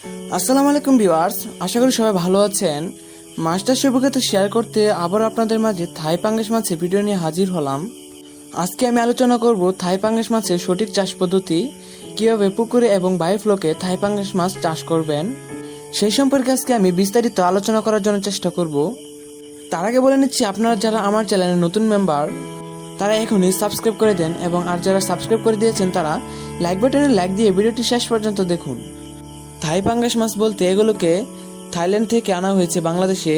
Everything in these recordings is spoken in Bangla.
আসসালামু আলাইকুম ভিউয়ার্স, আশা করি সবাই ভালো আছেন। মাস্টার অভিজ্ঞতা শেয়ার করতে আবার আপনাদের মাঝে থাই পাঙ্গাস মাছের ভিডিও নিয়ে হাজির হলাম। আজকে আমি আলোচনা করব থাই পাঙ্গাস মাছের সঠিক চাষ পদ্ধতি, কিভাবে পুকুরে এবং বায়োফ্লোকে থাই পাঙ্গাস মাছ চাষ করবেন সেই সম্পর্কে আজকে আমি বিস্তারিত আলোচনা করার জন্য চেষ্টা করব। তার আগে বলে নিচ্ছি, আপনারা যারা আমার চ্যানেলের নতুন মেম্বার তারা এখনই সাবস্ক্রাইব করে দেন, এবং আর যারা সাবস্ক্রাইব করে দিয়েছেন তারা লাইক বাটনে লাইক দিয়ে ভিডিওটি শেষ পর্যন্ত দেখুন। থাই পাঙ্গাস মাছ বলতে এগুলোকে থাইল্যান্ড থেকে আনা হয়েছে বাংলাদেশে।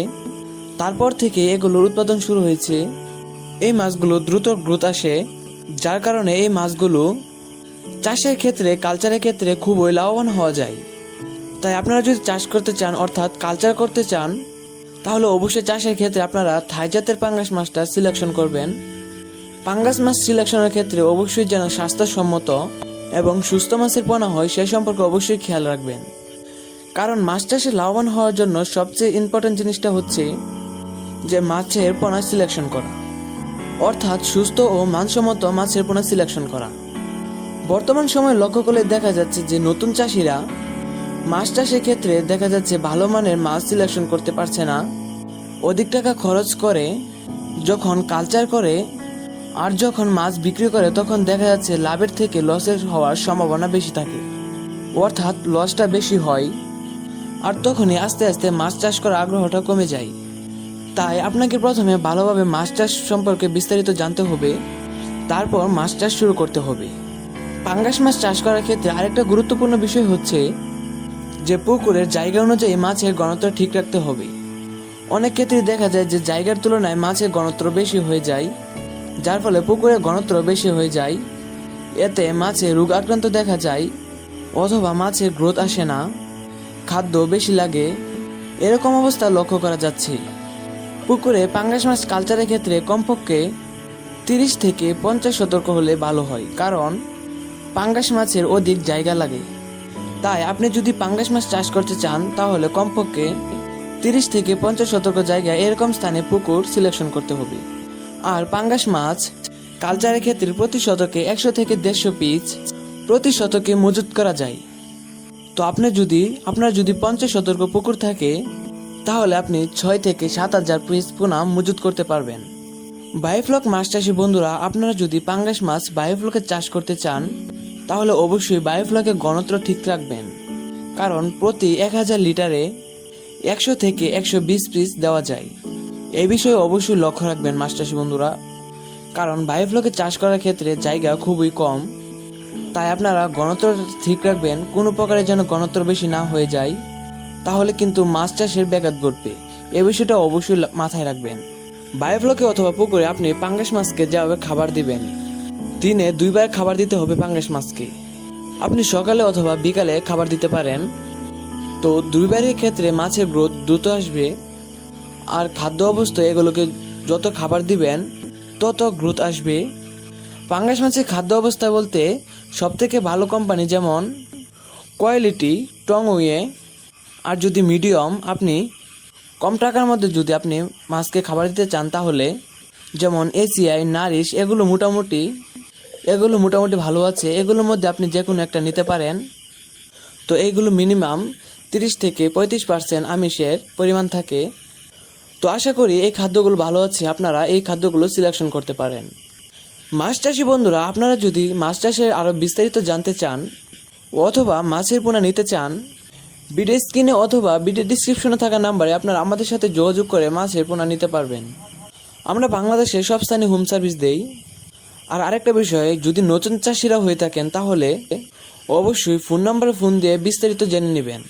তারপর থেকে এগুলোর উৎপাদন শুরু হয়েছে। এই মাছগুলো দ্রুত গ্রোথ আসে, যার কারণে এই মাছগুলো চাষের ক্ষেত্রে, কালচারের ক্ষেত্রে খুবই লাভবান হওয়া যায়। তাই আপনারা যদি চাষ করতে চান, অর্থাৎ কালচার করতে চান, তাহলে অবশ্যই চাষের ক্ষেত্রে আপনারা থাই জাতের পাঙ্গাস মাছটা সিলেকশন করবেন। পাঙ্গাস মাছ সিলেকশনের ক্ষেত্রে অবশ্যই যেন স্বাস্থ্যসম্মত এবং সুস্থ মাছের পোনা হয় সে সম্পর্কে অবশ্যই খেয়াল রাখবেন। কারণ মাছ চাষে লাভবান হওয়ার জন্য সবচেয়ে ইম্পর্টেন্ট জিনিসটা হচ্ছে যে মাছের পোনা সিলেকশন করা, অর্থাৎ সুস্থ ও মানসম্মত মাছের পোনা সিলেকশন করা। বর্তমান সময়ে লক্ষ্য করলে দেখা যাচ্ছে যে নতুন চাষিরা মাছ চাষের ক্ষেত্রে দেখা যাচ্ছে ভালো মানের মাছ সিলেকশন করতে পারছে না। অধিক টাকা খরচ করে যখন কালচার করে আর যখন মাছ বিক্রি করে, তখন দেখা যাচ্ছে লাভের থেকে লসের হওয়ার সম্ভাবনা বেশি থাকে, অর্থাৎ লসটা বেশি হয়। আর তখনই আস্তে আস্তে মাছ চাষ করার আগ্রহটা কমে যায়। তাই আপনাকে প্রথমে ভালোভাবে মাছ চাষ সম্পর্কে বিস্তারিত জানতে হবে, তারপর মাছ চাষ শুরু করতে হবে। পাঙ্গাস মাছ চাষ করার ক্ষেত্রে আরেকটা গুরুত্বপূর্ণ বিষয় হচ্ছে যে পুকুরের জায়গা অনুযায়ী মাছের ঘনত্ব ঠিক রাখতে হবে। অনেক ক্ষেত্রে দেখা যায় যে জায়গার তুলনায় মাছের ঘনত্ব বেশি হয়ে যায়, যার ফলে পুকুরের ঘনত্ব বেশি হয়ে যায়। এতে মাছে রোগ আক্রান্ত দেখা যায়, অথবা মাছের গ্রোথ আসে না, খাদ্য বেশি লাগে, এরকম অবস্থা লক্ষ্য করা যাচ্ছে। পুকুরে পাঙ্গাস মাছ কালচারের ক্ষেত্রে কমপক্ষে 30 থেকে 50 শতক হলে ভালো হয়, কারণ পাঙ্গাস মাছের অধিক জায়গা লাগে। তাই আপনি যদি পাঙ্গাস মাছ চাষ করতে চান, তাহলে কমপক্ষে 30 থেকে 50 শতক জায়গায় এরকম স্থানে পুকুর সিলেকশন করতে হবে। আর পাঙ্গাস মাছ কালচারের ক্ষেত্রে প্রতি শতকে 100 থেকে 150 পিস প্রতি শতকে মজুত করা যায়। তো আপনার যদি 50 শতক পুকুর থাকে, তাহলে আপনি 6 থেকে 7,000 পিস পোনা মজুত করতে পারবেন। বায়োফ্লক মাছ চাষী বন্ধুরা, আপনারা যদি পাঙ্গাস মাছ বায়োফ্লকে চাষ করতে চান, তাহলে অবশ্যই বায়োফ্লকের ঘনত্ব ঠিক রাখবেন, কারণ প্রতি 1000 লিটারে 100 থেকে 120 পিস দেওয়া যায়। এই বিষয়ে অবশ্যই লক্ষ্য রাখবেন মাছ চাষী বন্ধুরা, কারণ বায়োফ্লকে চাষ করার ক্ষেত্রে জায়গা খুবই কম। তাই আপনারা ঘনত্ব ঠিক রাখবেন, কোনো প্রকারের যেন ঘনত্ব বেশি না হয়ে যায়, তাহলে কিন্তু মাছ চাষের ব্যাঘাত ঘটবে। এ বিষয়টা অবশ্যই মাথায় রাখবেন। বায়োফ্লকে অথবা পুকুরে আপনি পাঙ্গাস মাছকে যেভাবে খাবার দিবেন, দিনে 2 বার খাবার দিতে হবে পাঙ্গাস মাছকে। আপনি সকালে অথবা বিকালে খাবার দিতে পারেন। তো 2 বারের ক্ষেত্রে মাছের গ্রোথ দ্রুত আসবে, আর খাদ্য অবস্থায় এগুলোকে যত খাবার দিবেন তত গ্রোথ আসবে। পাঙ্গাস মাছের খাদ্য অবস্থা বলতে সবথেকে ভালো কোম্পানি যেমন কোয়ালিটি, টংওয়ে, আর যদি মিডিয়াম, আপনি কম টাকার মধ্যে যদি আপনি মাছকে খাবার দিতে চান, তাহলে যেমন এসিআই, নারিশ, এগুলো মোটামুটি ভালো আছে। এগুলোর মধ্যে আপনি যে কোনো একটা নিতে পারেন। তো এইগুলো মিনিমাম 30 থেকে 35% আমিষের পরিমাণ থাকে। তো আশা করি এই খাদ্যগুলো ভালো আছে, আপনারা এই খাদ্যগুলো সিলেকশন করতে পারেন। মাছ চাষী বন্ধুরা, আপনারা যদি মাছ চাষের আরও বিস্তারিত জানতে চান অথবা মাছের পোনা নিতে চান, ভিডিও স্ক্রিনে অথবা ভিডিও ডিসক্রিপশনে থাকা নাম্বারে আপনারা আমাদের সাথে যোগাযোগ করে মাছের পোনা নিতে পারবেন। আমরা বাংলাদেশে সব স্থানে হোম সার্ভিস দেই। আর আরেকটা বিষয়, যদি নতুন চাষিরা হয়ে থাকেন, তাহলে অবশ্যই ফোন নাম্বারে ফোন দিয়ে বিস্তারিত জেনে নেবেন।